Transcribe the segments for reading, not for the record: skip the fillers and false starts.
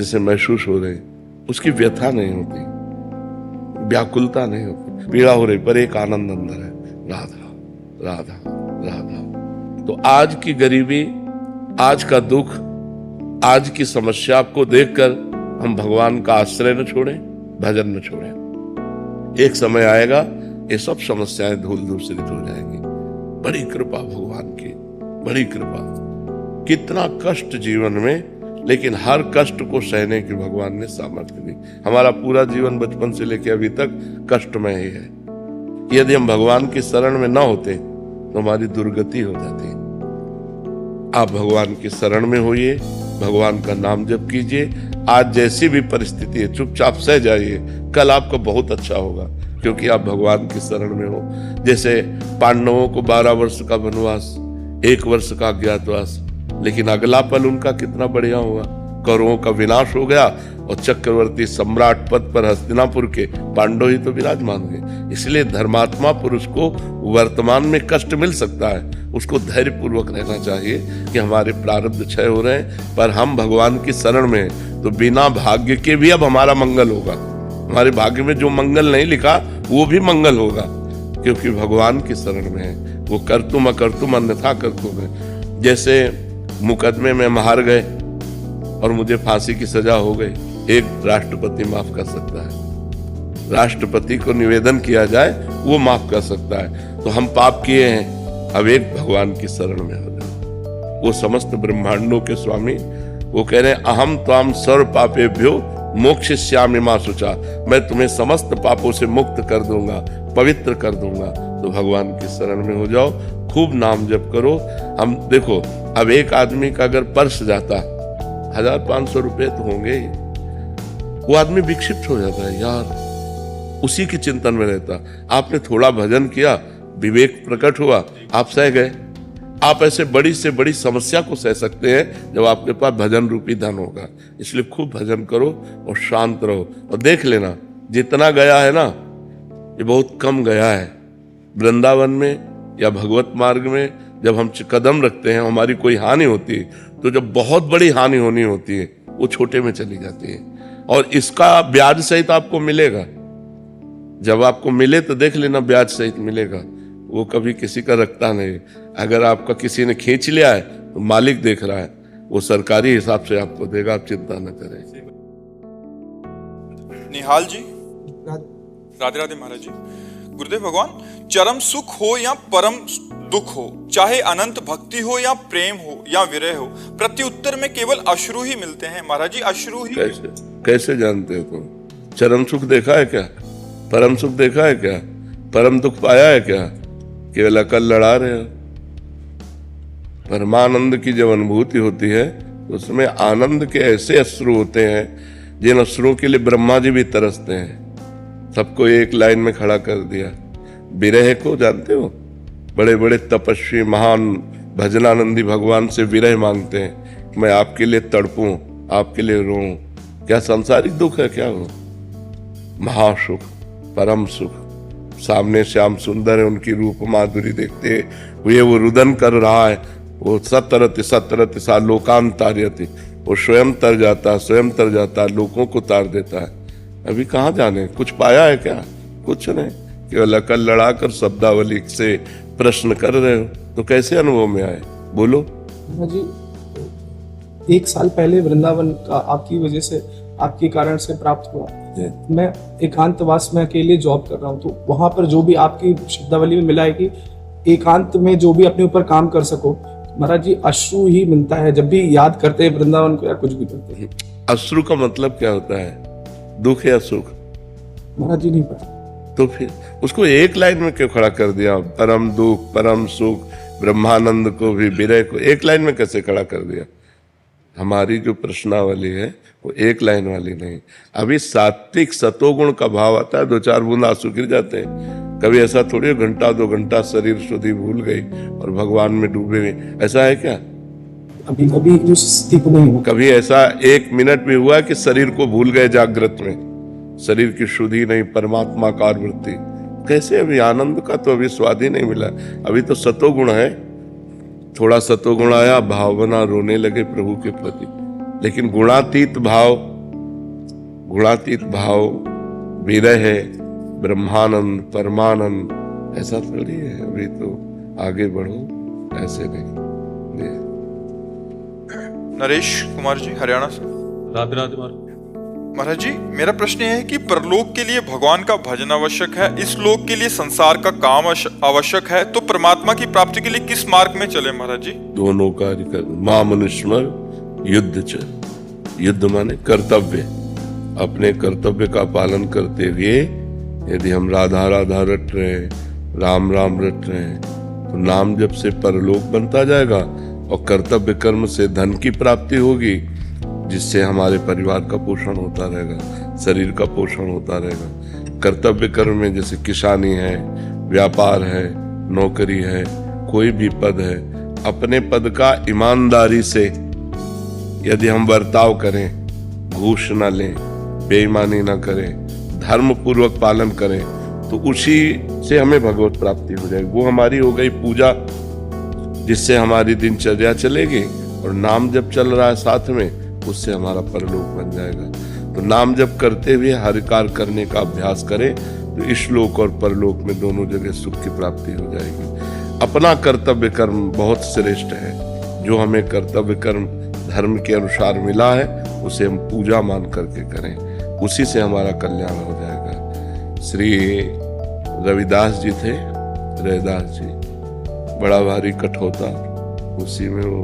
जिसे महसूस हो रहे, उसकी व्यथा नहीं होती, व्याकुलता नहीं होती, पीड़ा हो रही, पर एक आनंद अंदर है, राधा राधा राधा। तो आज की गरीबी, आज का दुख, आज की समस्या को देखकर हम भगवान का आश्रय न छोड़ें, भजन न छोड़ें। एक समय आएगा ये सब समस्याएं धूल धूसरित हो जाएंगी। बड़ी कृपा भगवान की, बड़ी कृपा। कितना कष्ट जीवन में, लेकिन हर कष्ट को सहने की भगवान ने सामर्थ्य दी। हमारा पूरा जीवन बचपन से लेकर अभी तक कष्टमय ही है। यदि हम भगवान की शरण में न होते तो हमारी दुर्गति हो जाती। आप भगवान की शरण में होइए, भगवान का नाम जप कीजिए। आज जैसी भी परिस्थिति है चुपचाप सह जाइए, कल आपका बहुत अच्छा होगा, क्योंकि आप भगवान की शरण में हो। जैसे पांडवों को 12 वर्ष का वनवास, 1 वर्ष का अज्ञातवास, लेकिन अगला पल उनका कितना बढ़िया हुआ। कौरवों का विनाश हो गया और चक्रवर्ती सम्राट पद पर हस्तिनापुर के पांडव ही तो विराजमान हुए। इसलिए धर्मात्मा पुरुष को वर्तमान में कष्ट मिल सकता है, उसको धैर्य पूर्वक रहना चाहिए कि हमारे प्रारब्ध क्षय हो रहे हैं, पर हम भगवान की शरण में हैं, तो बिना भाग्य के भी अब हमारा मंगल होगा। हमारे भाग्य में जो मंगल नहीं लिखा वो भी मंगल होगा, क्योंकि भगवान की शरण में है। वो कर्तुम अकर्तुम अन्यथा कर्तुम है। जैसे मुकदमे में हार गए और मुझे फांसी की सजा हो गई, एक राष्ट्रपति माफ कर सकता है। राष्ट्रपति को निवेदन किया जाए, वो माफ कर सकता है। तो हम पाप किए हैं, अब एक भगवान की शरण में हो जाओ। वो समस्त ब्रह्मांडों के स्वामी, वो कह रहे हैं अहम त्वाम सर्व पापेभ्यो मोक्षयिष्यामि मा शुचा। मैं तुम्हें समस्त पापों से मुक्त कर दूंगा, पवित्र कर दूंगा। तो भगवान की शरण में हो जाओ, खूब नाम जप करो। हम देखो, अब एक आदमी का अगर पर्स जाता 1500 रुपए तो होंगे ही, वो आदमी विक्षिप्त हो जाता है यार, उसी की चिंतन में रहता। आपने थोड़ा भजन किया, विवेक प्रकट हुआ, आप सह गए। आप ऐसे बड़ी से बड़ी समस्या को सह सकते हैं जब आपके पास भजन रूपी धन होगा। इसलिए खूब भजन करो और शांत रहो, और देख लेना जितना गया है ना, ये बहुत कम गया है। वृंदावन में या भगवत मार्ग में जब हम कदम रखते हैं, हमारी कोई हानि होती है, तो जब बहुत बड़ी हानि होनी होती है वो छोटे में चली जाती है, और इसका ब्याज सहित आपको मिलेगा। जब आपको मिले तो देख लेना ब्याज सहित मिलेगा। वो कभी किसी का रखता नहीं। अगर आपका किसी ने खींच लिया है तो मालिक देख रहा है, वो सरकारी हिसाब से आपको देगा, आप चिंता न करें। निहाल जी, राधे राधे महाराज जी। गुरुदेव भगवान, चरम सुख हो या परम दुख हो, चाहे अनंत भक्ति हो या प्रेम हो या विरह हो, प्रत्युत्तर में केवल अश्रु ही मिलते हैं महाराज जी। अश्रु ही कैसे जानते हो तुम? चरम सुख देखा है क्या? परम सुख देखा है क्या? परम दुख पाया है क्या? केवल अकल लड़ा रहे हो। परमानंद की जब अनुभूति होती है तो उसमें आनंद के ऐसे अश्रु होते हैं जिन अश्रुओं के लिए ब्रह्मा जी भी तरसते हैं। सबको एक लाइन में खड़ा कर दिया। विरह को जानते हो? बड़े बड़े तपस्वी महान भजनानंदी भगवान से विरह मांगते हैं, मैं आपके लिए तड़पूं, आपके लिए रोऊं। क्या सांसारिक दुख है क्या? वो महासुख, परम सुख। सामने श्याम सुंदर है, उनकी रूप माधुरी देखते हुए वो रुदन कर रहा है, वो सतरति सतरति सा लोकांतार्यति, वो स्वयं तर जाता, लोगों को तार देता है। अभी कहाँ जाने? कुछ पाया है क्या? कुछ नहीं, केवल अकल लड़ाकर शब्दावली से प्रश्न कर रहे हो। तो कैसे अनुभव में आए, बोलो जी। 1 साल पहले वृंदावन का आपकी वजह से, आपके कारण से प्राप्त हुआ। मैं एकांतवास में अकेले जॉब कर रहा हूँ, तो वहां पर जो भी आपकी शब्दावली में मिला है कि एकांत में जो भी अपने ऊपर काम कर सको, महाराज जी अश्रु ही मिलता है जब भी याद करते हैं वृंदावन को या कुछ भी करते हैं। अश्रु का मतलब क्या होता है? दुख या सुख? महाराज जी नहीं पता। तो फिर उसको एक लाइन में क्यों खड़ा कर दिया? परम दुख, परम सुख, ब्रह्मानंद को भी, विरह को एक लाइन में कैसे खड़ा कर दिया? हमारी जो प्रश्नावली है वो एक लाइन वाली नहीं। अभी सात्विक सतोगुण का भाव आता है, 2-4 बूंद आंसू गिर जाते हैं। कभी ऐसा थोड़ी घंटा 2 घंटा शरीर शुद्धि भूल गई और भगवान में डूबे हुए, ऐसा है क्या? अभी उस स्थिति को नहीं हुआ। कभी ऐसा 1 मिनट भी हुआ कि शरीर को भूल गए जागृत में? शरीर की शुद्धि नहीं, परमात्मा का वृत्ति कैसे? अभी आनंद का तो अभी स्वाद ही नहीं मिला। अभी तो सतोगुण है, थोड़ा सतोगुण आया, भाव बना, रोने लगे प्रभु के प्रति। लेकिन गुणातीत भाव गुणातीत भाव, विरह, ब्रह्मानंद, परमानंद, ऐसा थोड़ी है। अभी तो आगे बढ़ो, ऐसे नहीं। नरेश कुमार जी, हरियाणा से। राधे राधे महाराज। महाराज जी, मेरा प्रश्न यह है कि परलोक के लिए भगवान का भजन आवश्यक है, इस लोक के लिए संसार का काम आवश्यक है, तो परमात्मा की प्राप्ति के लिए किस मार्ग में चले महाराज जी? दोनों कार्य कर। मां मनुष्मर युद्ध च, युद्ध माने कर्तव्य। अपने कर्तव्य का पालन करते हुए यदि हम राधा राधा रट रहे हैं, राम राम रट रहे हैं, तो नाम जप से परलोक बनता जाएगा और कर्तव्य कर्म से धन की प्राप्ति होगी, जिससे हमारे परिवार का पोषण होता रहेगा, शरीर का पोषण होता रहेगा। कर्तव्य कर्म में जैसे किसानी है, व्यापार है, नौकरी है, कोई भी पद है, अपने पद का ईमानदारी से यदि हम बर्ताव करें, घूस न लें, बेईमानी न करें, धर्म पूर्वक पालन करें, तो उसी से हमें भगवत प्राप्ति हो जाएगी। वो हमारी हो गई पूजा, जिससे हमारी दिनचर्या चलेगी, और नाम जब चल रहा है साथ में, उससे हमारा परलोक बन जाएगा। तो नाम जप करते हुए हर कार्य करने का अभ्यास करें, तो इस लोक और परलोक में दोनों जगह सुख की प्राप्ति हो जाएगी। अपना कर्तव्य कर्म बहुत श्रेष्ठ है। जो हमें कर्तव्य कर्म धर्म के अनुसार मिला है, उसे हम पूजा मान करके करें, उसी से हमारा कल्याण हो जाएगा। श्री रविदास जी थे, रैदास जी, बड़ा भारी कठोता, उसी में वो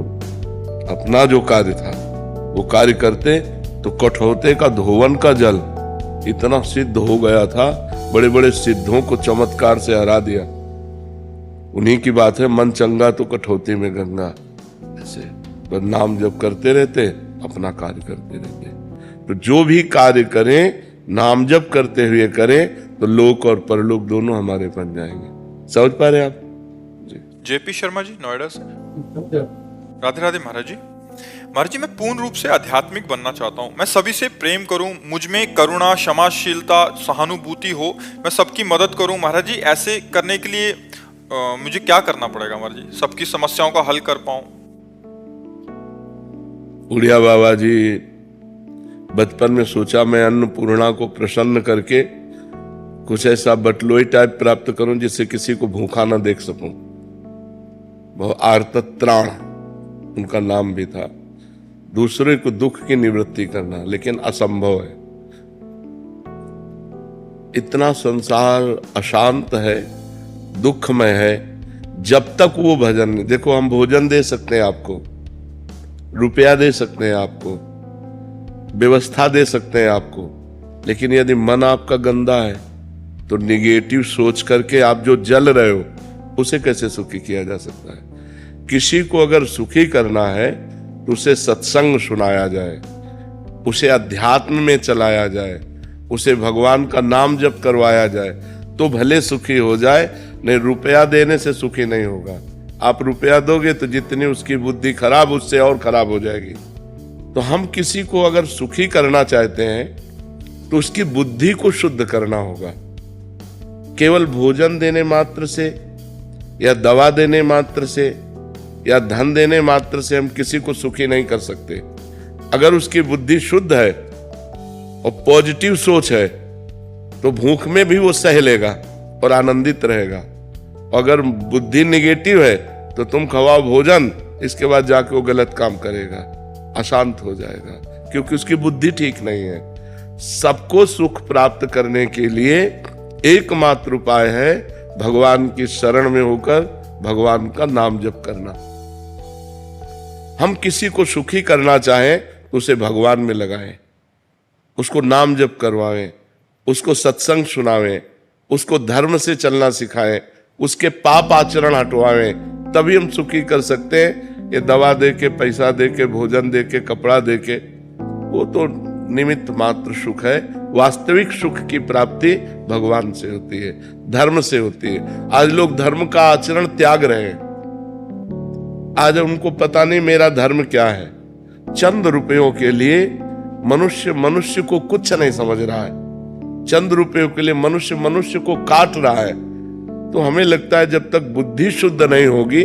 अपना जो कार्य था वो कार्य करते, तो कठौते का धोवन का जल इतना सिद्ध हो गया था, बड़े बड़े सिद्धों को चमत्कार से हरा दिया। उन्हीं की बात है, मन चंगा तो कठौती में गंगा। ऐसे पर नाम जब करते रहते, अपना कार्य करते रहते। तो जो भी कार्य करें, नाम जप करते हुए करें, तो लोक और परलोक दोनों हमारे बन जाएंगे। समझ पा रहे आप? जेपी शर्मा जी, नोएडा से। राधे राधे महाराज जी। महाराज जी, मैं पूर्ण रूप से आध्यात्मिक बनना चाहता हूँ। मैं सभी से प्रेम करूँ, मुझ में करुणा, क्षमाशीलता, सहानुभूति हो, मैं सबकी मदद करूँ। महाराज जी, ऐसे करने के लिए मुझे क्या करना पड़ेगा महाराज जी, सबकी समस्याओं का हल कर पाऊँ? उड़िया बाबा जी बचपन में सोचा, मैं अन्नपूर्णा को प्रसन्न करके कुछ ऐसा बटलोई टाइप प्राप्त करूं जिससे किसी को भूखा ना देख सकूं। बहुत आर्तत्राण उनका नाम भी था। दूसरे को दुख की निवृत्ति करना, लेकिन असंभव है। इतना संसार अशांत है, दुखमय है, जब तक वो भजन नहीं। देखो, हम भोजन दे सकते हैं आपको, रुपया दे सकते हैं आपको, व्यवस्था दे सकते हैं आपको, लेकिन यदि मन आपका गंदा है, तो निगेटिव सोच करके आप जो जल रहे हो, उसे कैसे सुखी किया जा सकता है? किसी को अगर सुखी करना है, तो उसे सत्संग सुनाया जाए, उसे अध्यात्म में चलाया जाए, उसे भगवान का नाम जप करवाया जाए, तो भले सुखी हो जाए। नहीं, रुपया देने से सुखी नहीं होगा। आप रुपया दोगे तो जितनी उसकी बुद्धि खराब, उससे और खराब हो जाएगी। तो हम किसी को अगर सुखी करना चाहते हैं, तो उसकी बुद्धि को शुद्ध करना होगा। केवल भोजन देने मात्र से, या दवा देने मात्र से, या धन देने मात्र से हम किसी को सुखी नहीं कर सकते। अगर उसकी बुद्धि शुद्ध है और पॉजिटिव सोच है, तो भूख में भी वो सह लेगा और आनंदित रहेगा। अगर बुद्धि निगेटिव है, तो तुम खवाओ भोजन, इसके बाद जाके वो गलत काम करेगा, अशांत हो जाएगा, क्योंकि उसकी बुद्धि ठीक नहीं है। सबको सुख प्राप्त करने के लिए एकमात्र उपाय है भगवान की शरण में होकर भगवान का नाम जप करना। हम किसी को सुखी करना चाहें, तो उसे भगवान में लगाएं, उसको नाम जप करवाएं, उसको सत्संग सुनावें, उसको धर्म से चलना सिखाएं, उसके पाप आचरण हटवाएं, तभी हम सुखी कर सकते हैं। ये दवा दे के, पैसा दे के, भोजन दे के, कपड़ा दे के, वो तो निमित्त मात्र सुख है। वास्तविक सुख की प्राप्ति भगवान से होती है, धर्म से होती है। आज लोग धर्म का आचरण त्याग रहे हैं। आज उनको पता नहीं मेरा धर्म क्या है। चंद रुपयों के लिए मनुष्य को कुछ नहीं समझ रहा है। चंद रुपयों के लिए मनुष्य को काट रहा है। तो हमें लगता है जब तक बुद्धि शुद्ध नहीं होगी,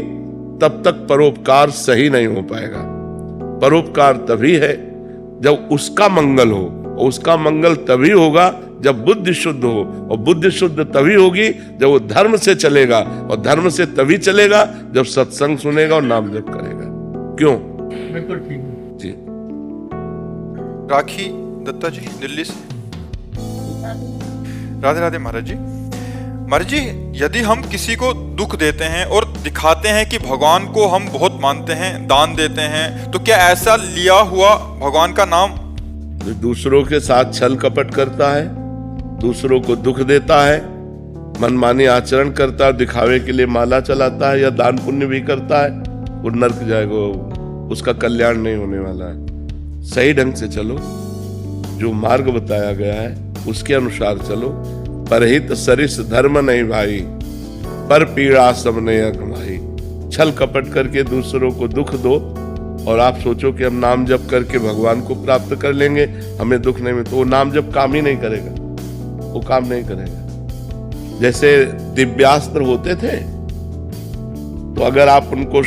तब तक परोपकार सही नहीं हो पाएगा। परोपकार तभी है जब उसका मंगल हो, और उसका मंगल तभी होगा जब बुद्धि शुद्ध हो, और बुद्धि शुद्ध तभी होगी जब वो धर्म से चलेगा, और धर्म से तभी चलेगा जब सत्संग सुनेगा और नाम जप करेगा। क्यों? बिल्कुल ठीक जी। राखी दत्ता जी दिल्ली से। राधे राधे महाराज जी। महाराज जी, यदि हम किसी को दुख देते हैं और दिखाते हैं कि भगवान को हम बहुत मानते हैं, दान देते हैं, तो क्या ऐसा लिया हुआ भगवान का नाम जो दूसरों के साथ छल कपट करता है, दूसरों को दुख देता है, मनमानी आचरण करता है, दिखावे के लिए माला चलाता है या दान पुण्य भी करता है, वो नरक जाएगा, उसका कल्याण नहीं होने वाला है। सही ढंग से चलो, जो मार्ग बताया गया है उसके अनुसार चलो। परहित सरिस धर्म नहीं भाई, पर पीड़ा सबने अगमाई। छल कपट करके दूसरों को दुख दो और आप सोचो कि हम नाम जप करके भगवान को प्राप्त कर लेंगे, हमें दुख नहीं मिले, तो वो नाम जप काम ही नहीं करेगा, वो काम नहीं करेगा। जैसे दिव्यास्त्र होते थे, तो अगर आप उनको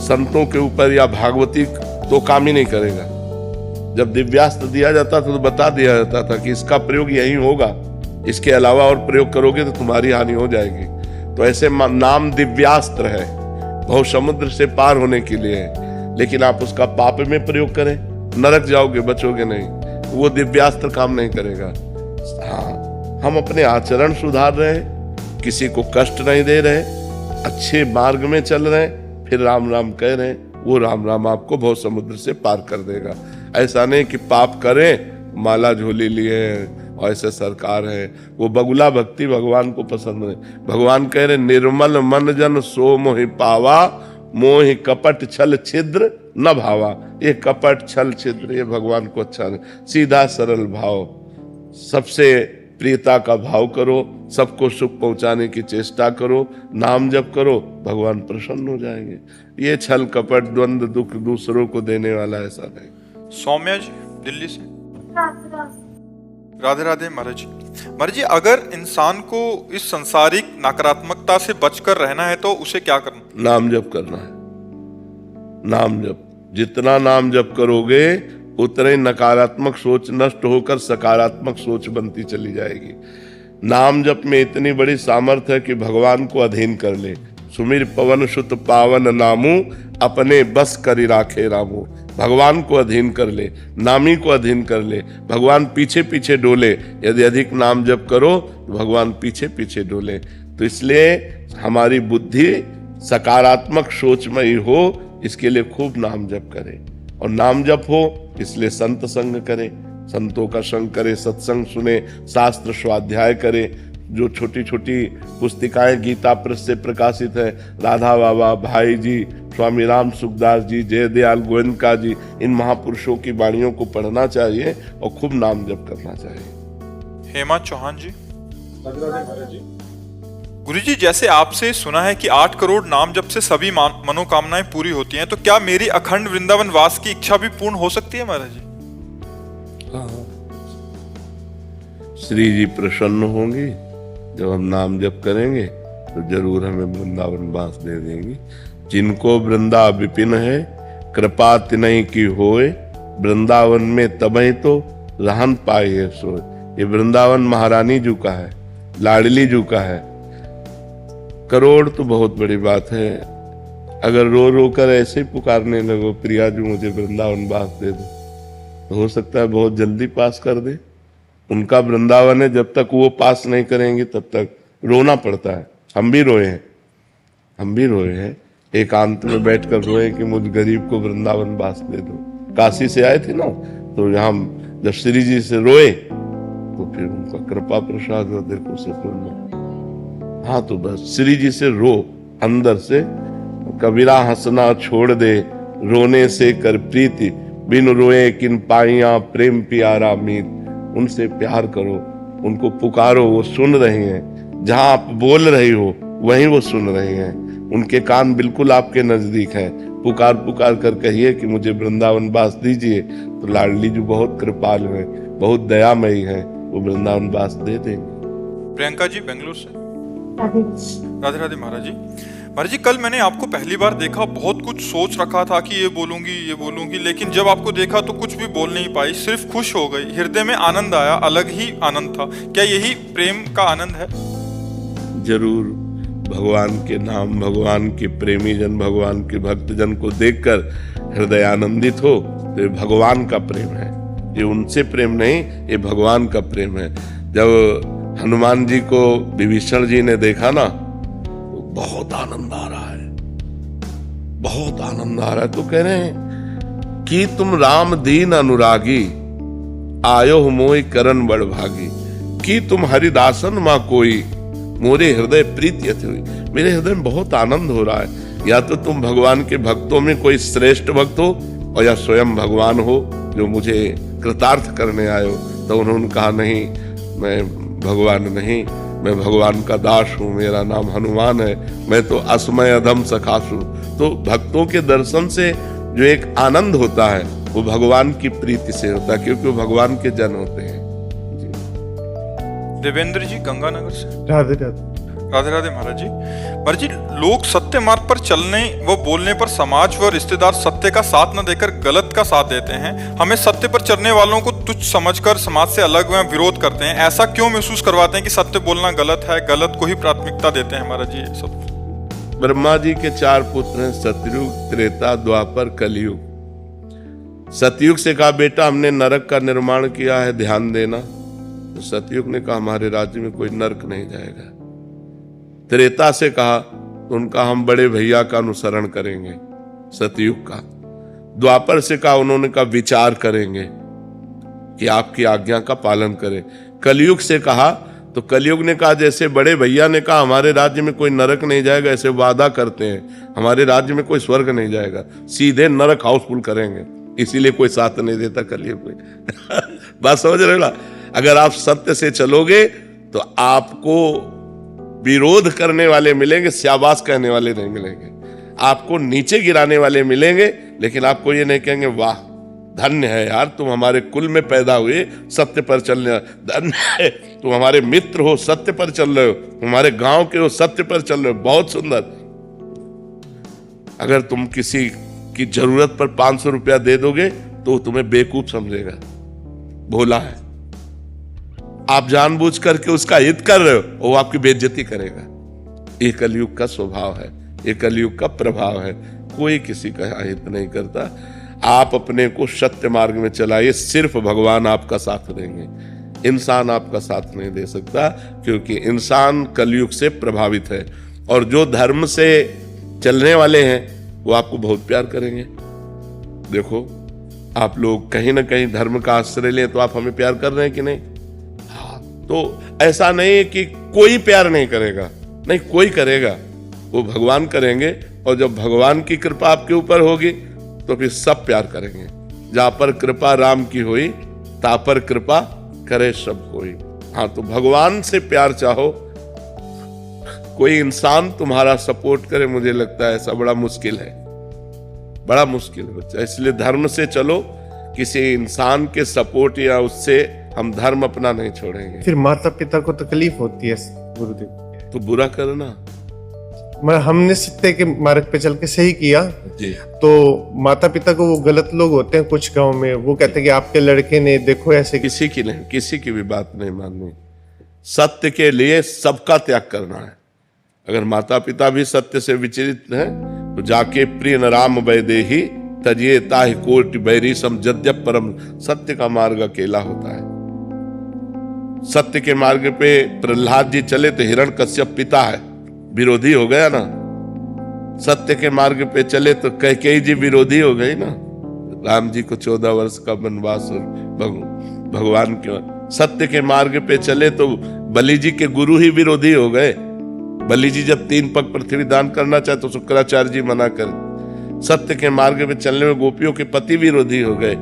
संतों के ऊपर या भागवती, तो काम ही नहीं करेगा। जब दिव्यास्त्र दिया जाता था तो बता दिया जाता था कि इसका प्रयोग यही होगा, इसके अलावा और प्रयोग करोगे तो तुम्हारी हानि हो जाएगी। तो ऐसे नाम दिव्यास्त्र है, बहुत समुद्र से पार होने के लिए है, लेकिन आप उसका पाप में प्रयोग करें, नरक जाओगे, बचोगे नहीं, वो दिव्यास्त्र काम नहीं करेगा। हाँ, हम अपने आचरण सुधार रहे हैं, किसी को कष्ट नहीं दे रहे, अच्छे मार्ग में चल रहे हैं, फिर राम राम कह रहे हैं, वो राम राम आपको बहुत समुद्र से पार कर देगा। ऐसा नहीं कि पाप करें, माला झोली लिए और ऐसे सरकार है, वो बगुला भक्ति भगवान को पसंद नहीं। भगवान कह रहे निर्मल मन जन सो मोहि पावा, मोहि कपट छल छिद्र न भावा। ये कपट छल छिद्र ये भगवान को अच्छा नहीं। सीधा सरल भाव, सबसे प्रियता का भाव करो, सबको सुख पहुंचाने की चेष्टा करो, नाम जप करो, भगवान प्रसन्न हो जाएंगे। ये छल कपट द्वंद्व दुख दूसरों को देने वाला ऐसा नहीं। सौम्या जी दिल्ली से। राधे राधे महाराज जी। महाराज जी, अगर इंसान को इस संसारिक नकारात्मकता से बचकर रहना है तो उसे क्या करना? नाम जप करना है। नाम जप, जितना नाम जप करोगे उतना ही नकारात्मक सोच नष्ट होकर सकारात्मक सोच बनती चली जाएगी। नाम जप में इतनी बड़ी सामर्थ्य है कि भगवान को अधीन कर ले। सुमिर पवन सुत पावन नामू, अपने बस करी राखे रामू। भगवान को अधीन कर ले, नामी को अधीन कर ले, भगवान पीछे पीछे डोले। यदि अधिक नाम जप करो तो भगवान पीछे पीछे डोले। तो इसलिए हमारी बुद्धि सकारात्मक सोचमयी हो, इसके लिए खूब नाम जप करें। और नाम जप हो इसलिए संत संग करें, संतों का संग करें, सत्संग सुने, शास्त्र स्वाध्याय करें। जो छोटी छोटी पुस्तिकाएं गीता प्रेस से प्रकाशित है, राधा बाबा, भाई जी, स्वामी राम सुखदास जी, जयदयाल गोयनका जी, इन महापुरुषों की वाणियों को पढ़ना चाहिए और खूब नाम जप करना चाहिए। हेमा चौहान जी। गुरु जी, जैसे आपसे सुना है कि 8 करोड़ नाम जप से सभी मनोकामनाएं पूरी होती हैं, तो क्या मेरी अखंड वृंदावन वास की इच्छा भी पूर्ण हो सकती है महाराज जी? श्री जी प्रसन्न होंगी जब हम नाम जप करेंगे, तो जरूर हमें वृंदावन वास दे देंगी। जिनको वृंदा विपिन है, कृपा तिनहि की होए, वृंदावन में तबहि तो रहन पाए सोए। ये वृंदावन महारानी जी का है, लाडली जी का है। करोड़ तो बहुत बड़ी बात है। अगर रो रो कर ऐसे ही पुकारने लगो, प्रिया जी मुझे वृंदावन वास दे दो, तो हो सकता है बहुत जल्दी पास कर दे। उनका वृंदावन है, जब तक वो पास नहीं करेंगे तब तक रोना पड़ता है। हम भी रोए हैं, एकांत में बैठकर रोए कि मुझ गरीब को वृंदावन वास दे दो। काशी से आए थे ना, तो यहाँ जब श्री जी से रोए तो फिर उनका कृपा प्रसाद हो, देखो से पूर्ण। हाँ, तो बस श्री जी से रो अंदर से। कबीरा हंसना छोड़ दे, रोने से कर प्रीति, बिन रोए किन पाइया प्रेम प्यारा मीत। उनसे प्यार करो, उनको पुकारो, वो सुन रहे हैं। जहां आप बोल रही हो वहीं वो सुन रहे हैं। उनके कान बिल्कुल आपके नजदीक हैं। पुकार पुकार कर कहिए कि मुझे वृंदावन वास दीजिए, तो लाडली जी बहुत कृपालु है, बहुत दयामयी है, वो वृंदावन वास दे देंगे। प्रियंका जी बेंगलुरु से। राधे राधे महाराज जी। महाराज जी, कल मैंने आपको पहली बार देखा, बहुत कुछ सोच रखा था कि ये बोलूंगी, लेकिन जब आपको देखा तो कुछ भी बोल नहीं पाई, सिर्फ खुश हो गई, हृदय में आनंद आया, अलग ही आनंद था। क्या यही प्रेम का आनंद है? जरूर। भगवान के नाम, भगवान के प्रेमी जन, भगवान के भक्त जन को देखकर हृदय आनंदित हो तो ये भगवान का प्रेम है। ये उनसे प्रेम नहीं, ये भगवान का प्रेम है। जब हनुमान जी को विभीषण जी ने देखा ना, बहुत आनंद आ रहा है, बहुत आनंद आ रहा है। तो कह रहे हैं कि तुम राम दीन अनुरागी, आयो मोय करन बड़ भागी, कि तुम हरिदासन मां कोई, मोरे हृदय प्रीति अति हुई। मेरे हृदय में बहुत आनंद हो रहा है। या तो तुम भगवान के भक्तों में कोई श्रेष्ठ भक्त हो, और या स्वयं भगवान हो जो मुझे कृतार्थ करने आए हो। तो उन्होंने कहा नहीं, मैं भगवान नहीं, मैं भगवान का दास हूँ, मेरा नाम हनुमान है, मैं तो असमय अधम सखास हूँ। तो भक्तों के दर्शन से जो एक आनंद होता है वो भगवान की प्रीति से होता है, क्योंकि वो भगवान के जन होते हैं। देवेंद्र जी गंगानगर से। राधे राधे। राधे राधे महाराज जी। महाराज जी, लोग सत्य मार्ग पर चलने व बोलने पर समाज व रिश्तेदार सत्य का साथ न देकर गलत का साथ देते हैं। हमें सत्य पर चलने वालों को तुच्छ समझकर समाज से अलग व विरोध करते हैं। ऐसा क्यों महसूस करवाते हैं कि सत्य बोलना गलत है, गलत को ही प्राथमिकता देते हैं? महाराज जी, ये सब। ब्रह्मा जी के 4 पुत्र हैं, सतयुग, त्रेता, द्वापर, कलयुग। सतयुग से कहा, बेटा हमने नरक का निर्माण किया है, ध्यान देना। तो सतयुग ने कहा, हमारे राज्य में कोई नरक नहीं जाएगा। त्रेता से कहा, तो उनका हम बड़े भैया का अनुसरण करेंगे, सतयुग का। द्वापर से कहा, उन्होंने कहा विचार करेंगे कि आपकी आज्ञा का पालन करें। कलयुग से कहा, तो कलयुग ने कहा, जैसे बड़े भैया ने कहा हमारे राज्य में कोई नरक नहीं जाएगा, ऐसे वादा करते हैं हमारे राज्य में कोई स्वर्ग नहीं जाएगा, सीधे नरक हाउसफुल करेंगे, इसीलिए कोई साथ नहीं देता कलयुग में। बात समझ रहे हो ना? अगर आप सत्य से चलोगे तो आपको विरोध करने वाले मिलेंगे, शाबाश कहने वाले नहीं मिलेंगे। आपको नीचे गिराने वाले मिलेंगे, लेकिन आपको ये नहीं कहेंगे वाह धन्य है यार, तुम हमारे कुल में पैदा हुए, सत्य पर चलने, धन्य है तुम हमारे मित्र हो, सत्य पर चल रहे हो, हमारे गांव के हो, सत्य पर चल रहे हो, बहुत सुंदर। अगर तुम किसी की जरूरत पर 500 रुपया दे दोगे तो तुम्हें बेवकूफ समझेगा, भोला है। आप जानबूझ करके उसका हित कर रहे हो, वो आपकी बेइज्जती करेगा। ये कलयुग का स्वभाव है, ये कलयुग का प्रभाव है। कोई किसी का हित नहीं करता। आप अपने को सत्य मार्ग में चलाइए, सिर्फ भगवान आपका साथ देंगे, इंसान आपका साथ नहीं दे सकता, क्योंकि इंसान कलयुग से प्रभावित है। और जो धर्म से चलने वाले हैं वो आपको बहुत प्यार करेंगे। देखो, आप लोग कहीं ना कहीं धर्म का आश्रय लें तो आप हमें प्यार कर रहे हैं कि नहीं? तो ऐसा नहीं है कि कोई प्यार नहीं करेगा, नहीं, कोई करेगा, वो भगवान करेंगे। और जब भगवान की कृपा आपके ऊपर होगी तो फिर सब प्यार करेंगे। जहां पर कृपा राम की हुई, ता पर कृपा करे सब कोई। हाँ, तो भगवान से प्यार चाहो। कोई इंसान तुम्हारा सपोर्ट करे, मुझे लगता है ऐसा बड़ा मुश्किल है, बड़ा मुश्किल बच्चा। इसलिए धर्म से चलो, किसी इंसान के सपोर्ट या उससे हम धर्म अपना नहीं छोड़ेंगे। फिर माता पिता को तकलीफ होती है गुरुदेव, तो बुरा करना, हमने सत्य के मार्ग पे चल के सही किया जी, तो माता पिता को, वो गलत लोग होते हैं कुछ गांव में, वो कहते हैं कि आपके लड़के ने देखो ऐसे। किसी की नहीं, किसी की भी बात नहीं माननी। सत्य के लिए सबका त्याग करना है। अगर माता पिता भी सत्य से विचलित हैं तो जाके प्रिय न राम वैदेही तजिए ताहि कोटि बैरी सम जद्यप परम। सत्य का मार्ग अकेला होता है। सत्य के मार्ग पे प्रहलाद जी चले तो हिरण्यकश्यप पिता है, विरोधी हो गया ना। सत्य के मार्ग पे चले तो कैकेयी जी विरोधी हो गई ना। राम जी को 14 वर्ष का वनवास भगवान के। सत्य के मार्ग पे चले तो बलि जी के गुरु ही विरोधी हो गए। बलि जी जब 3 पग पृथ्वी दान करना चाहे तो शुक्राचार्य जी मना कर। सत्य के मार्ग पे चलने में गोपियों के पति विरोधी हो गए।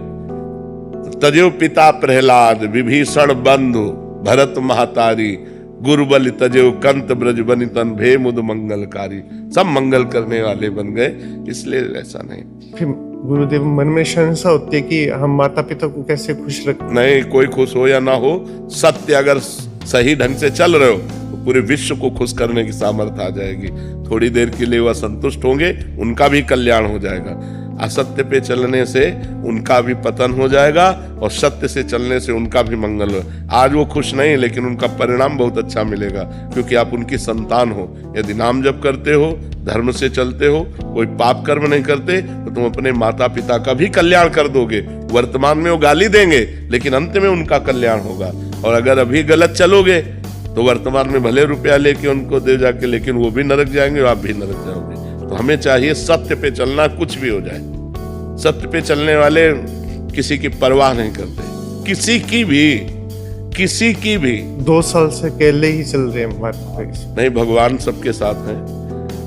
तजो पिता प्रहलाद विभीषण बंधु भरत महातारी गुरु बलि तजो कंत ब्रज बनितन भे मुद मंगलकारी। सब मंगल करने वाले बन गए, इसलिए ऐसा नहीं। फिर गुरुदेव मन में शंका होती है कि हम माता पिता को कैसे खुश रख। नहीं, कोई खुश हो या ना हो, सत्य अगर सही ढंग से चल रहे हो तो पूरे विश्व को खुश करने की सामर्थ्य आ जाएगी। थोड़ी देर के लिए वह संतुष्ट होंगे, उनका भी कल्याण हो जाएगा। असत्य पे चलने से उनका भी पतन हो जाएगा और सत्य से चलने से उनका भी मंगल हो। आज वो खुश नहीं, लेकिन उनका परिणाम बहुत अच्छा मिलेगा, क्योंकि आप उनकी संतान हो। यदि नाम जप करते हो, धर्म से चलते हो, कोई पाप कर्म नहीं करते, तो तुम अपने माता पिता का भी कल्याण कर दोगे। वर्तमान में वो गाली देंगे, लेकिन अंत में उनका कल्याण होगा। और अगर अभी गलत चलोगे तो वर्तमान में भले रुपया लेके उनको दे जाके, लेकिन वो भी नरक जाएंगे और आप भी नरक जाओगे। तो हमें चाहिए सत्य पे चलना, कुछ भी हो जाए। सत्य पे चलने वाले किसी की परवाह नहीं करते, किसी की भी। 2 साल से अकेले ही चल रहे हैं मार्केट। नहीं, भगवान सबके साथ हैं।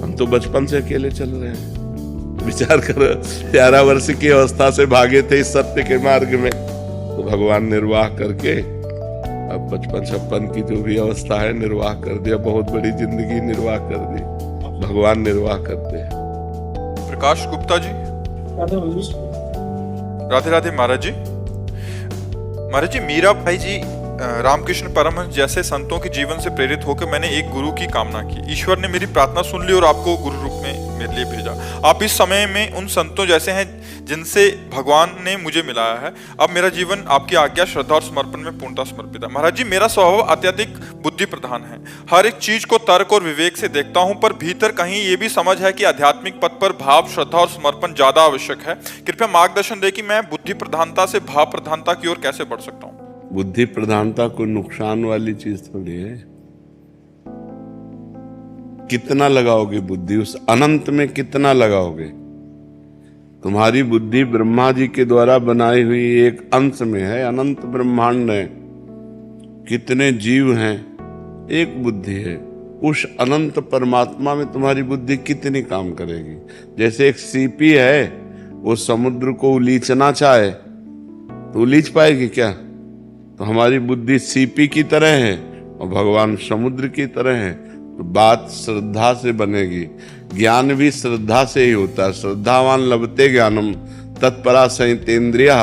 हम तो बचपन से अकेले चल रहे हैं। विचार करो, 11 वर्ष की अवस्था से भागे थे इस सत्य के मार्ग में, तो भगवान निर्वाह करके अब 55-56 की जो भी अवस्था है निर्वाह कर दिया। बहुत बड़ी जिंदगी निर्वाह कर दी, भगवान निर्वाह करते हैं। प्रकाश गुप्ता जी, राधे राधे महाराज जी। महाराज जी, मीरा भाई जी रामकृष्ण परमहंस जैसे संतों के जीवन से प्रेरित होकर मैंने एक गुरु की कामना की। ईश्वर ने मेरी प्रार्थना सुन ली और आपको गुरु रूप में मेरे लिए भेजा। आप इस समय में उन संतों जैसे हैं जिनसे भगवान ने मुझे मिलाया है। अब मेरा जीवन आपकी आज्ञा, श्रद्धा और समर्पण में पूर्णतः समर्पित है। महाराज जी, मेरा स्वभाव अत्यधिक बुद्धि प्रधान है। हर एक चीज को तर्क और विवेक से देखता हूं, पर भीतर कहीं ये भी समझ है कि आध्यात्मिक पथ पर भाव, श्रद्धा और समर्पण ज्यादा आवश्यक है। कृपया मार्गदर्शन दे कि मैं बुद्धि प्रधानता से भाव प्रधानता की ओर कैसे बढ़ सकता हूँ। बुद्धि प्रधानता कोई नुकसान वाली चीज थोड़ी है। कितना लगाओगे बुद्धि, उस अनंत में कितना लगाओगे। तुम्हारी बुद्धि ब्रह्मा जी के द्वारा बनाई हुई एक अंश में है। अनंत ब्रह्मांड है, कितने जीव हैं, एक बुद्धि है। उस अनंत परमात्मा में तुम्हारी बुद्धि कितनी काम करेगी। जैसे एक सीपी है, वो समुद्र को उलीचना चाहे तो उलीच पाएगी क्या? तो हमारी बुद्धि सीपी की तरह है और भगवान समुद्र की तरह है। तो बात श्रद्धा से बनेगी। ज्ञान भी श्रद्धा से ही होता है। श्रद्धावान लभते ज्ञानम तत्परा संयतेन्द्रियः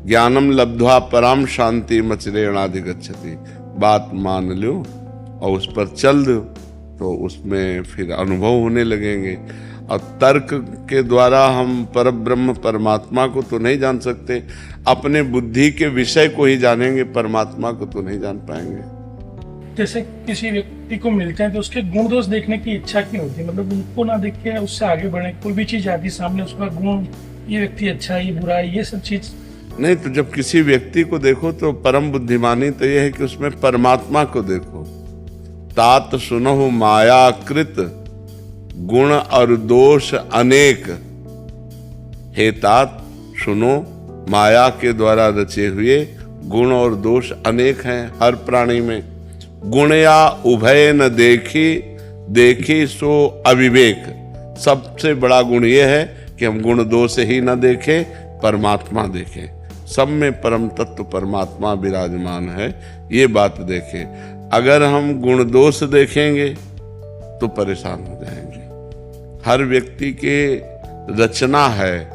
ज्ञानम लब्ध्वा पराम शांति मचरेणाधिगच्छति। बात मान लो और उस पर चल दो, तो उसमें फिर अनुभव होने लगेंगे। और तर्क के द्वारा हम परब्रह्म परमात्मा को तो नहीं जान सकते, अपने बुद्धि के विषय को ही जानेंगे, परमात्मा को तो नहीं जान पाएंगे। जैसे किसी व्यक्ति को मिलते हैं तो उसके गुण दोष देखने की इच्छा क्यों होती है? मतलब उनको ना देख के उससे आगे बढ़े। कोई भी चीज आती सामने, उसका गुण, ये व्यक्ति अच्छा है, ये बुरा है, ये सब चीज नहीं। तो जब किसी व्यक्ति को देखो तो परम बुद्धिमानी तो यह है कि उसमें परमात्मा को देखो। तात सुनो मायाकृत गुण और दोष अनेक। हे तात सुनो, माया के द्वारा रचे हुए गुण और दोष अनेक हैं हर प्राणी में। गुण या उभय न देखी सो अविवेक। सबसे बड़ा गुण यह है कि हम गुण दोष ही न देखें, परमात्मा देखें। सब में परम तत्व परमात्मा विराजमान है, ये बात देखें। अगर हम गुण दोष देखेंगे तो परेशान हो जाएंगे। हर व्यक्ति के रचना है,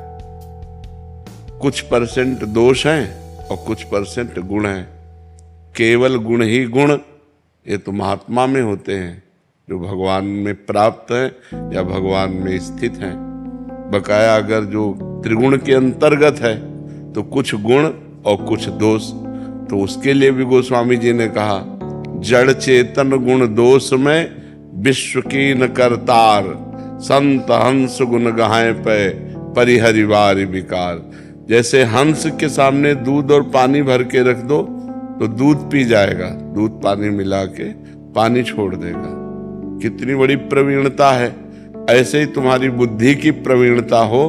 कुछ परसेंट दोष हैं और कुछ परसेंट गुण हैं। केवल गुण ही गुण, ये तो महात्मा में होते हैं जो भगवान में प्राप्त हैं या भगवान में स्थित हैं। बकाया अगर जो त्रिगुण के अंतर्गत है तो कुछ गुण और कुछ दोष, तो उसके लिए भी गोस्वामी जी ने कहा, जड़ चेतन गुण दोष में विश्व की न करतार, संत हंस गुण गाहे पे परिहरिवार विकार। जैसे हंस के सामने दूध और पानी भर के रख दो तो दूध पी जाएगा, दूध पानी मिला के पानी छोड़ देगा। कितनी बड़ी प्रवीणता है। ऐसे ही तुम्हारी बुद्धि की प्रवीणता हो,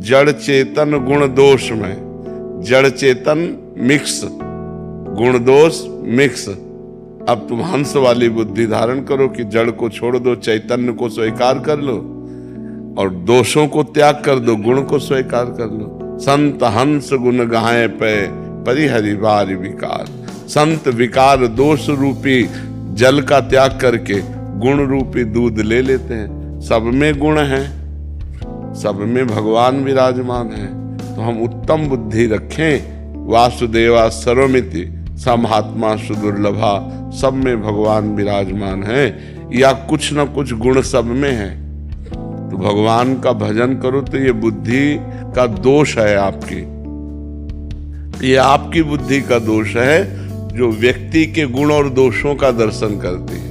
जड़ चेतन गुण दोष में। जड़ चेतन मिक्स, गुण दोष मिक्स। अब तुम हंस वाली बुद्धि धारण करो कि जड़ को छोड़ दो, चैतन्य को स्वीकार कर लो और दोषों को त्याग कर दो, गुण को स्वीकार कर लो। संत हंस गुण गाहे पे परिहरिवार विकार। संत विकार दोष रूपी जल का त्याग करके गुण रूपी दूध ले लेते हैं। सब में गुण है, सब में भगवान विराजमान है। तो हम उत्तम बुद्धि रखें। वासुदेवा सर्वमिति समहात्मा सुदुर्लभा। सब में भगवान विराजमान है। या कुछ ना कुछ गुण सब में है, तो भगवान का भजन करो तो ये बुद्धि का दोष है आपकी, ये आपकी बुद्धि का दोष है जो व्यक्ति के गुण और दोषों का दर्शन करती है।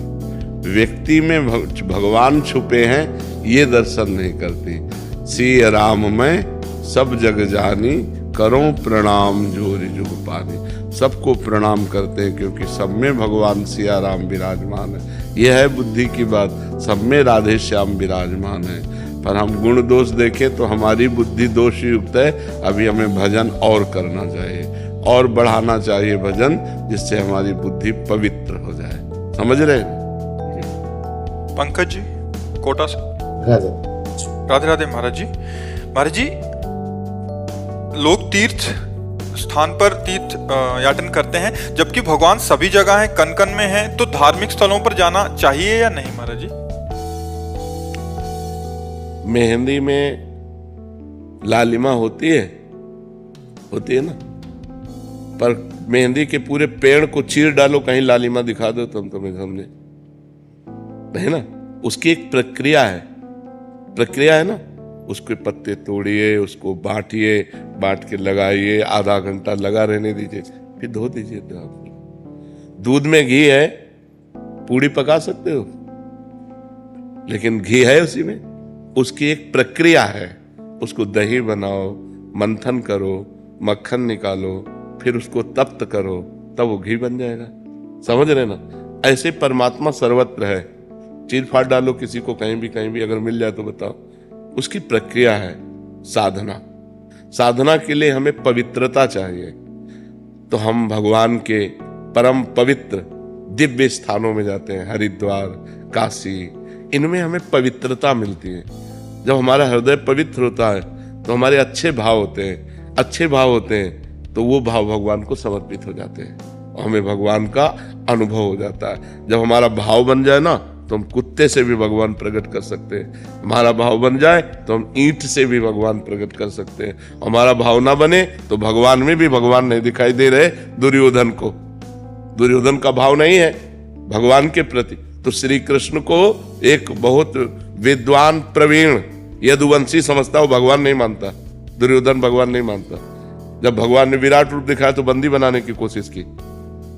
व्यक्ति में भगवान छुपे हैं ये दर्शन नहीं करती। सिय राम में सब जग जानी, करो प्रणाम जोरि जुग पानी। सबको प्रणाम करते हैं क्योंकि सब में भगवान सिया राम विराजमान है। यह है बुद्धि की बात, सब में राधे श्याम विराजमान है। पर हम गुण दोष देखें तो हमारी बुद्धि दोष युक्त है। अभी हमें भजन और करना चाहिए और बढ़ाना चाहिए भजन, जिससे हमारी बुद्धि पवित्र हो जाए। समझ रहे हैं? पंकज जी कोटा से। राधे राधे महाराज जी। महाराज जी, लोग तीर्थ स्थान पर तीर्थ याटन करते हैं, जबकि भगवान सभी जगह हैं, कन कन में हैं, तो धार्मिक स्थलों पर जाना चाहिए या नहीं महाराज जी? मेहंदी में लालिमा होती है ना, पर मेहंदी के पूरे पेड़ को चीर डालो, कहीं लालिमा दिखा दो तुम तुम्हें समझे नहीं ना। उसकी एक प्रक्रिया है ना। उसके पत्ते तोड़िए, उसको बांटिए, बांट के लगाइए, आधा घंटा लगा रहने दीजिए, फिर धो दीजिए। दूध में घी है, पूड़ी पका सकते हो, लेकिन घी है उसी में। उसकी एक प्रक्रिया है, उसको दही बनाओ, मंथन करो, मक्खन निकालो, फिर उसको तप्त करो, तब वो घी बन जाएगा। समझ रहे ना? ऐसे परमात्मा सर्वत्र है। चीर फाड़ डालो किसी को कहीं भी अगर मिल जाए तो बताओ। उसकी प्रक्रिया है साधना के लिए हमें पवित्रता चाहिए। तो हम भगवान के परम पवित्र दिव्य स्थानों में जाते हैं, हरिद्वार, काशी, इनमें हमें पवित्रता मिलती है। जब हमारा हृदय पवित्र होता है तो हमारे अच्छे भाव होते हैं, तो वो भाव भगवान को समर्पित हो जाते हैं और हमें भगवान का अनुभव हो जाता है। जब हमारा भाव बन जाए ना, तो हम कुत्ते से भी भगवान प्रकट कर सकते हैं। हमारा भाव बन जाए तो हम ईंट से भी भगवान प्रकट कर सकते हैं। हमारा भाव ना बने तो भगवान में भी भगवान नहीं दिखाई दे रहे। दुर्योधन का भाव नहीं है भगवान के प्रति, तो श्री कृष्ण को एक बहुत विद्वान प्रवीण यदुवंशी समझता, वो भगवान नहीं मानता। दुर्योधन भगवान नहीं मानता। जब भगवान ने विराट रूप दिखाया तो बंदी बनाने की कोशिश की।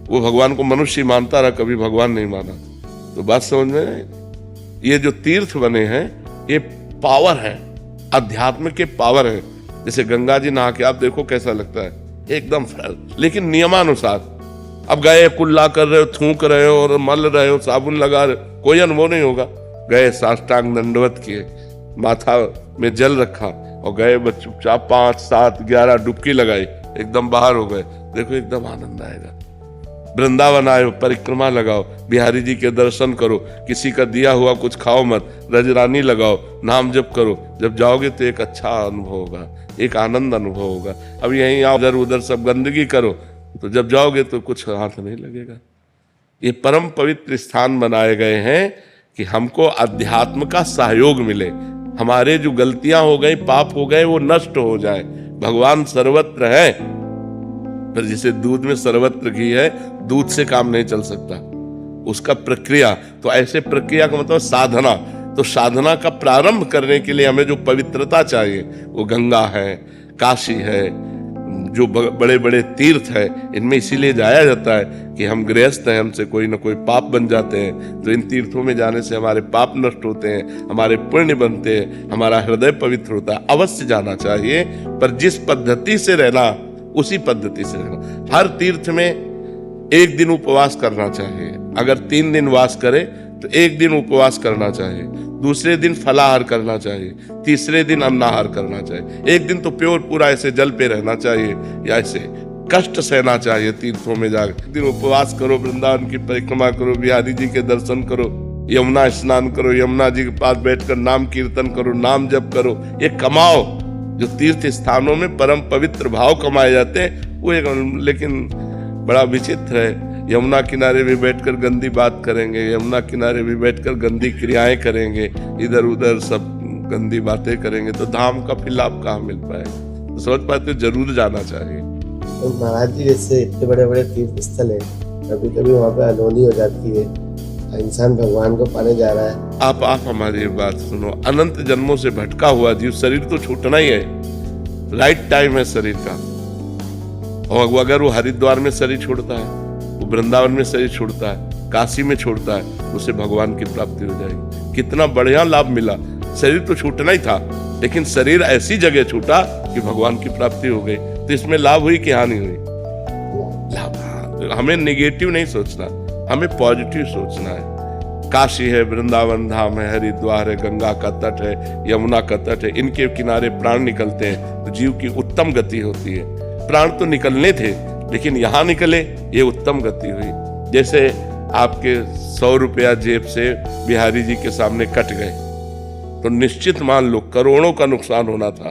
वो भगवान को मनुष्य मानता रहा, कभी भगवान नहीं माना। तो बात समझ में आई? ये जो तीर्थ बने हैं ये पावर है, अध्यात्म के पावर है। जैसे गंगा जी नहा के आप देखो कैसा लगता है, एकदम फ्रेश, लेकिन नियमानुसार। अब गए कुल्ला कर रहे हो, थूक रहे हो और मल रहे हो, साबुन लगा रहे हो, कोई अनुभव नहीं होगा। गए साष्टांग दंडवत किए, माथा में जल रखा और गए चुपचाप 5, 7, 11 डुबकी लगाई, एकदम बाहर हो गए। देखो एकदम आनंद आएगा। वृंदावन आए, परिक्रमा लगाओ, बिहारी जी के दर्शन करो, किसी का दिया हुआ कुछ खाओ मत, रजरानी लगाओ, नाम जप करो। जब जाओगे तो एक अच्छा अनुभव होगा, एक आनंद अनुभव होगा। अब यहीं आओ, इधर उधर सब गंदगी करो, तो जब जाओगे तो कुछ हाथ नहीं लगेगा। ये परम पवित्र स्थान बनाए गए हैं कि हमको अध्यात्म का सहयोग मिले, हमारे जो गलतियां हो गई, पाप हो गए, वो नष्ट हो जाए। भगवान सर्वत्र है, पर जैसे दूध में सर्वत्र घी है, दूध से काम नहीं चल सकता, उसका प्रक्रिया। तो ऐसे प्रक्रिया का मतलब साधना। तो साधना का प्रारंभ करने के लिए हमें जो पवित्रता चाहिए, वो गंगा है, काशी है, जो बड़े बड़े तीर्थ है, इनमें इसीलिए जाया जाता है कि हम गृहस्थ हैं, हमसे कोई ना कोई पाप बन जाते हैं। तो इन तीर्थों में जाने से हमारे पाप नष्ट होते हैं, हमारे पुण्य बनते हैं, हमारा हृदय पवित्र होता है। अवश्य जाना चाहिए, पर जिस पद्धति से रहना उसी पद्धति से रहना। हर तीर्थ में एक दिन उपवास करना चाहिए। अगर 3 दिन वास करे तो एक दिन उपवास करना चाहिए, दूसरे दिन फलाहार करना चाहिए, तीसरे दिन अन्नाहार करना चाहिए। एक दिन तो प्योर पूरा ऐसे जल पे रहना चाहिए या ऐसे कष्ट सहना चाहिए तीर्थों में जाकर। एक दिन उपवास करो, वृंदावन की परिक्रमा करो, बिहारी जी के दर्शन करो, यमुना स्नान करो, यमुना जी के पास बैठकर नाम कीर्तन करो, नाम जप करो, ये कमाओ। जो तीर्थ स्थानों में परम पवित्र भाव कमाए जाते हैं वो एक, लेकिन बड़ा विचित्र है। यमुना किनारे भी बैठकर गंदी बात करेंगे, यमुना किनारे भी बैठकर गंदी क्रियाएं करेंगे, इधर उधर सब गंदी बातें करेंगे, तो धाम का फिर लाभ कहाँ मिल पाएगा? तो समझ पाते, जरूर जाना चाहिए। तो महाराज जी, जैसे इतने बड़े बड़े तीर्थ स्थल है, कभी कभी वहाँ पे अनहोनी हो जाती है, इंसान भगवान को पाने जा रहा है। आप हमारी ये बात सुनो, अनंत जन्मों से भटका हुआ जीव, शरीर तो छूटना ही है, राइट टाइम है शरीर का। और अगर वो हरिद्वार में शरीर छोड़ता है, वो वृंदावन में शरीर छोड़ता है, काशी में छोड़ता है, उसे भगवान की प्राप्ति हो जाएगी। कितना बढ़िया लाभ मिला। शरीर तो छूटना ही था, लेकिन शरीर ऐसी जगह छूटा कि भगवान की प्राप्ति हो गई। तो इसमें लाभ हुई कि हानि हुई? लाभ। हमें नेगेटिव नहीं सोचना, हमें पॉजिटिव सोचना है। काशी है, वृंदावन धाम है, हरिद्वार है, गंगा का तट है, यमुना का तट है, इनके किनारे प्राण निकलते हैं तो जीव की उत्तम गति होती है। प्राण तो निकलने थे, लेकिन यहाँ निकले, ये उत्तम गति हुई। जैसे आपके 100 रुपया जेब से बिहारी जी के सामने कट गए, तो निश्चित मान लो करोड़ों का नुकसान होना था।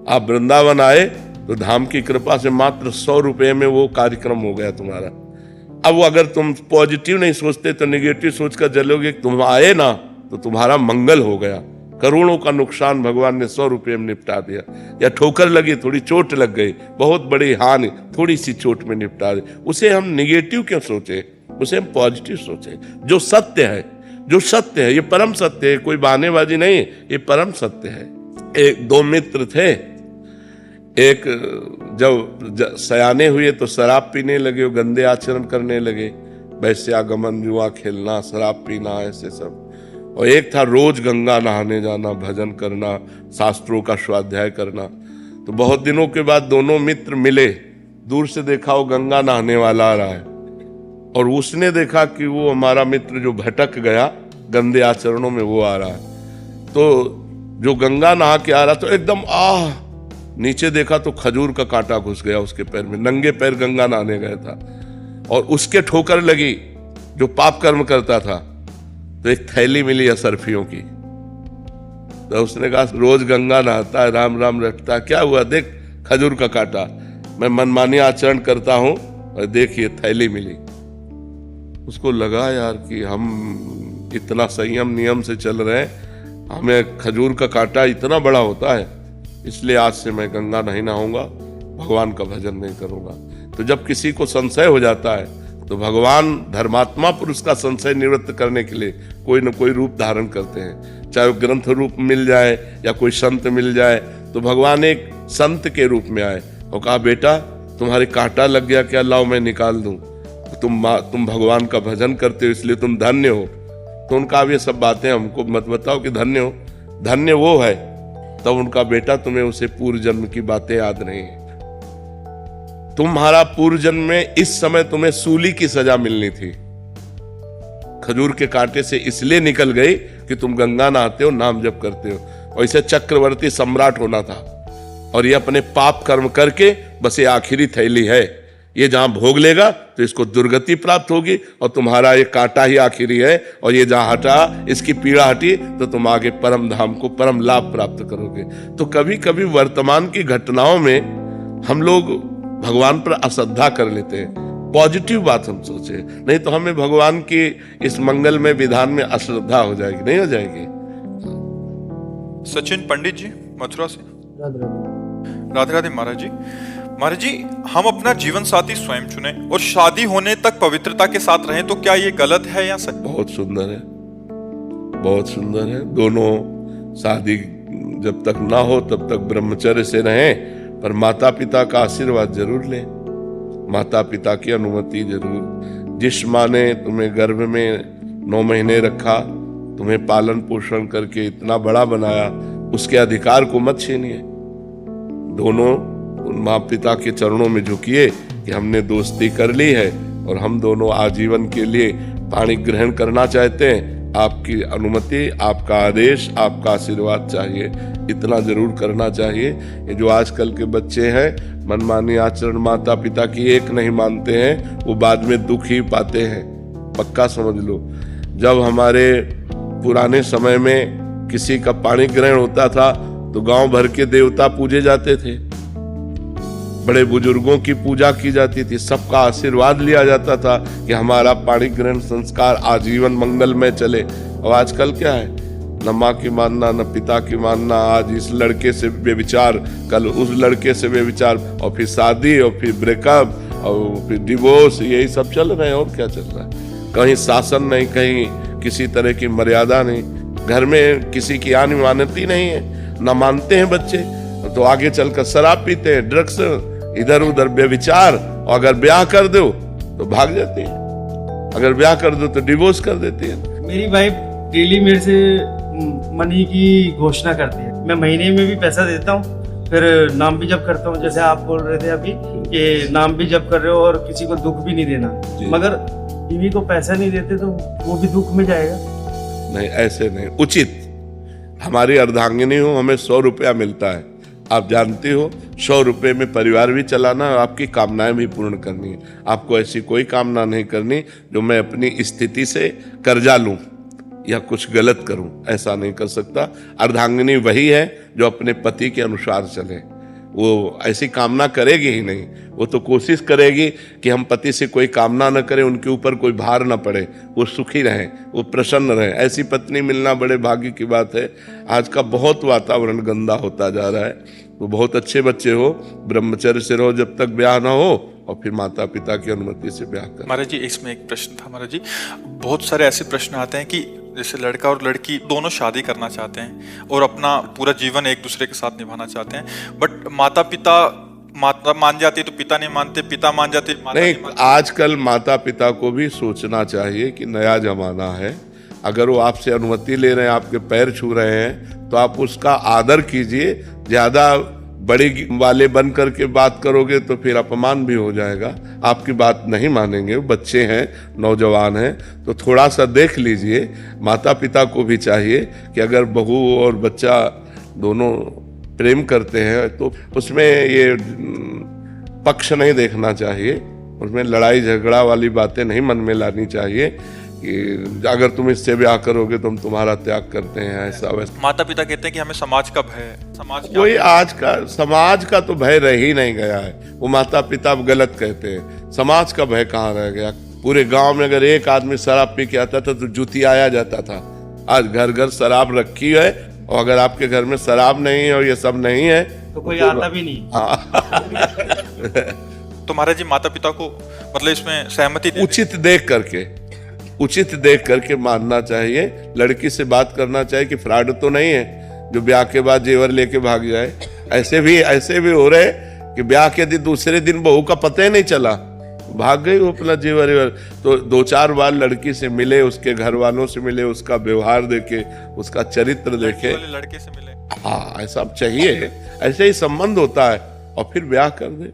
आप वृंदावन आए तो धाम की कृपा से मात्र 100 रुपये में वो कार्यक्रम हो गया तुम्हारा। अब वो अगर तुम पॉजिटिव नहीं सोचते तो नेगेटिव सोचकर चलोगे, तुम आए ना तो तुम्हारा मंगल हो गया। करोड़ों का नुकसान भगवान ने 100 रुपये में निपटा दिया। या ठोकर लगी, थोड़ी चोट लग गई, बहुत बड़ी हानि थोड़ी सी चोट में निपटा दी। उसे हम नेगेटिव क्यों सोचे, उसे हम पॉजिटिव सोचे। जो सत्य है, जो सत्य है, ये परम सत्य है, कोई बहानेबाजी नहीं है, ये परम सत्य है। एक दो मित्र थे, एक जब सयाने हुए तो शराब पीने लगे, गंदे आचरण करने लगे, वैश्यागमन, जुआ खेलना, शराब पीना, ऐसे सब। और एक था रोज गंगा नहाने जाना, भजन करना, शास्त्रों का स्वाध्याय करना। तो बहुत दिनों के बाद दोनों मित्र मिले, दूर से देखा वो गंगा नहाने वाला आ रहा है, और उसने देखा कि वो हमारा मित्र जो भटक गया गंदे आचरणों में, वो आ रहा है। तो जो गंगा नहा के आ रहा तो एकदम नीचे देखा तो खजूर का कांटा घुस गया उसके पैर में, नंगे पैर गंगा नहाने गया था, और उसके ठोकर लगी जो पाप कर्म करता था। तो एक थैली मिली असरफियों की, तो उसने कहा रोज गंगा नहाता है, राम राम रटता है, क्या हुआ, देख खजूर का कांटा, मैं मनमानी आचरण करता हूं और देखिए थैली मिली। उसको लगा यार कि हम इतना संयम नियम से चल रहे हैं, हमें खजूर का कांटा इतना बड़ा होता है, इसलिए आज से मैं गंगा नहीं नहाऊंगा, भगवान का भजन नहीं करूंगा। तो जब किसी को संशय हो जाता है तो भगवान धर्मात्मा पुरुष का संशय निवृत्त करने के लिए कोई न कोई रूप धारण करते हैं। चाहे वो ग्रंथ रूप मिल जाए या कोई संत मिल जाए, तो भगवान एक संत के रूप में आए और कहा बेटा तुम्हारे कांटा लग गया क्या, लाओ मैं निकाल दूं, तुम भगवान का भजन करते हो इसलिए तुम धन्य हो। तो उनका अब ये सब बातें हमको मत बताओ कि धन्य हो, धन्य वो है। तब उनका बेटा तुम्हें उसे पूर्व जन्म की बातें याद नहीं है, तुम्हारा पूर्व जन्म में इस समय तुम्हें सूली की सजा मिलनी थी, खजूर के कांटे से इसलिए निकल गई कि तुम गंगा नहाते हो, नाम जप करते हो, और इसे चक्रवर्ती सम्राट होना था। और ये अपने पाप कर्म करके बस ये आखिरी थैली है, ये जहां भोग लेगा तो इसको दुर्गति प्राप्त होगी, और तुम्हारा ये कांटा ही आखिरी है, और ये जहां हटा, इसकी पीड़ा हटी तो तुम आगे परम धाम को परम लाभ प्राप्त करोगे। तो कभी कभी वर्तमान की घटनाओं में हम लोग भगवान पर अश्रद्धा कर लेते हैं, पॉजिटिव बात हम सोचे, नहीं तो हमें भगवान की इस मंगल में विधान में अश्रद्धा हो जाएगी, नहीं हो जाएगी। सचिन पंडित जी मथुरा से, राधे राधे। महाराज जी हम अपना जीवन साथी स्वयं चुने और शादी होने तक पवित्रता के साथ रहें, तो क्या ये गलत है या सच? बहुत सुंदर है, बहुत सुंदर है। दोनों शादी जब तक ना हो तब तक ब्रह्मचर्य से रहें, पर माता पिता का आशीर्वाद जरूर लें, माता पिता की अनुमति जरूर। जिस माँ ने तुम्हें गर्भ में 9 महीने रखा, तुम्हें पालन पोषण करके इतना बड़ा बनाया, उसके अधिकार को मत छीनिए। दोनों उन माँ पिता के चरणों में झुकिए कि हमने दोस्ती कर ली है और हम दोनों आजीवन के लिए पाणी ग्रहण करना चाहते हैं, आपकी अनुमति, आपका आदेश, आपका आशीर्वाद चाहिए, इतना जरूर करना चाहिए। ये जो आजकल के बच्चे हैं मनमानी आचरण माता पिता की एक नहीं मानते हैं, वो बाद में दुख ही पाते हैं, पक्का समझ लो। जब हमारे पुराने समय में किसी का पाणी ग्रहण होता था तो गांव भर के देवता पूजे जाते थे, बड़े बुजुर्गों की पूजा की जाती थी, सबका आशीर्वाद लिया जाता था कि हमारा पाणी ग्रहण संस्कार आजीवन मंगल में चले। और आजकल क्या है, न माँ की मानना न पिता की मानना, आज इस लड़के से बेविचार, कल उस लड़के से बेविचार, और फिर शादी, और फिर ब्रेकअप, और फिर डिवोर्स, यही सब चल रहे हैं। और क्या चल रहा है? कहीं शासन नहीं, कहीं किसी तरह की मर्यादा नहीं, घर में किसी की आन मानती नहीं है, न मानते हैं बच्चे, तो आगे चलकर शराब पीते हैं, ड्रग्स, इधर उधर व्यभिचार, और अगर ब्याह कर दो तो भाग जाती है, अगर ब्याह कर दो तो डिवोर्स कर देती है। मेरी वाइफ डेली मेरे से मनी की घोषणा करती है, मैं महीने में भी पैसा देता हूँ, फिर नाम भी जप करता हूँ, जैसे आप बोल रहे थे अभी कि नाम भी जप कर रहे हो और किसी को दुख भी नहीं देना, मगर बीवी को पैसा नहीं देते तो वो भी दुख में जाएगा। नहीं, ऐसे नहीं, उचित। हमारी अर्धांगिनी हो, हमें 100 रुपया मिलता है, आप जानती हो, 100 रुपये में परिवार भी चलाना और आपकी कामनाएं भी पूर्ण करनी है। आपको ऐसी कोई कामना नहीं करनी जो मैं अपनी स्थिति से कर्जा लूं या कुछ गलत करूं, ऐसा नहीं कर सकता। अर्धांगिनी वही है जो अपने पति के अनुसार चले, वो ऐसी कामना करेगी ही नहीं, वो तो कोशिश करेगी कि हम पति से कोई कामना न करें, उनके ऊपर कोई भार न पड़े, वो सुखी रहें, वो प्रसन्न रहें। ऐसी पत्नी मिलना बड़े भाग्य की बात है। आज का बहुत वातावरण गंदा होता जा रहा है, तो बहुत अच्छे बच्चे हो, ब्रह्मचर्य से रहो जब तक ब्याह ना हो, और फिर माता पिता की अनुमति से ब्याह कर। महाराज जी, इसमें एक प्रश्न था महाराज जी, बहुत सारे ऐसे प्रश्न आते हैं कि जैसे लड़का और लड़की दोनों शादी करना चाहते हैं और अपना पूरा जीवन एक दूसरे के साथ निभाना चाहते हैं, बट माता मान जाती है तो पिता नहीं मानते, पिता मान जाते माता नहीं, नहीं मानते। आजकल माता पिता को भी सोचना चाहिए कि नया जमाना है, अगर वो आपसे अनुमति ले रहे हैं, आपके पैर छू रहे हैं, तो आप उसका आदर कीजिए। ज्यादा बड़े वाले बन करके बात करोगे तो फिर अपमान भी हो जाएगा, आपकी बात नहीं मानेंगे। बच्चे हैं, नौजवान हैं, तो थोड़ा सा देख लीजिए। माता पिता को भी चाहिए कि अगर बहू और बच्चा दोनों प्रेम करते हैं तो उसमें ये पक्ष नहीं देखना चाहिए, उसमें लड़ाई झगड़ा वाली बातें नहीं मन में लानी चाहिए कि अगर तुम इससे ब्याह करोगे तो हम तुम्हारा त्याग करते हैं, ऐसा वैसा। माता पिता कहते हैं कि हमें समाज का भय है, समाज क्या कोई आज का समाज का तो भय रह ही नहीं गया है, वो माता पिता अब गलत कहते हैं। समाज का भय कहाँ रह गया? पूरे गांव में अगर एक आदमी शराब पी के आता था तो जूती आया जाता था। आज घर घर शराब रखी है, और अगर आपके घर में शराब नहीं है और ये सब नहीं है तो कोई आता भी नहीं। तो महाराज जी, माता पिता को मतलब इसमें सहमति दे उचित देख करके मानना चाहिए। लड़की से बात करना चाहिए कि फ्रॉड तो नहीं है जो ब्याह के बाद जेवर लेके भाग जाए। ऐसे भी हो रहे कि ब्याह के दिन दूसरे दिन बहू का पता ही नहीं चला, भाग गई वो अपना जेवर। तो 2-4 बार लड़की से मिले, उसके घर वालों से मिले, उसका व्यवहार देखे, उसका चरित्र देखे। लड़के से मिले, हाँ, ऐसा चाहिए, ऐसे ही संबंध होता है, और फिर ब्याह कर दे।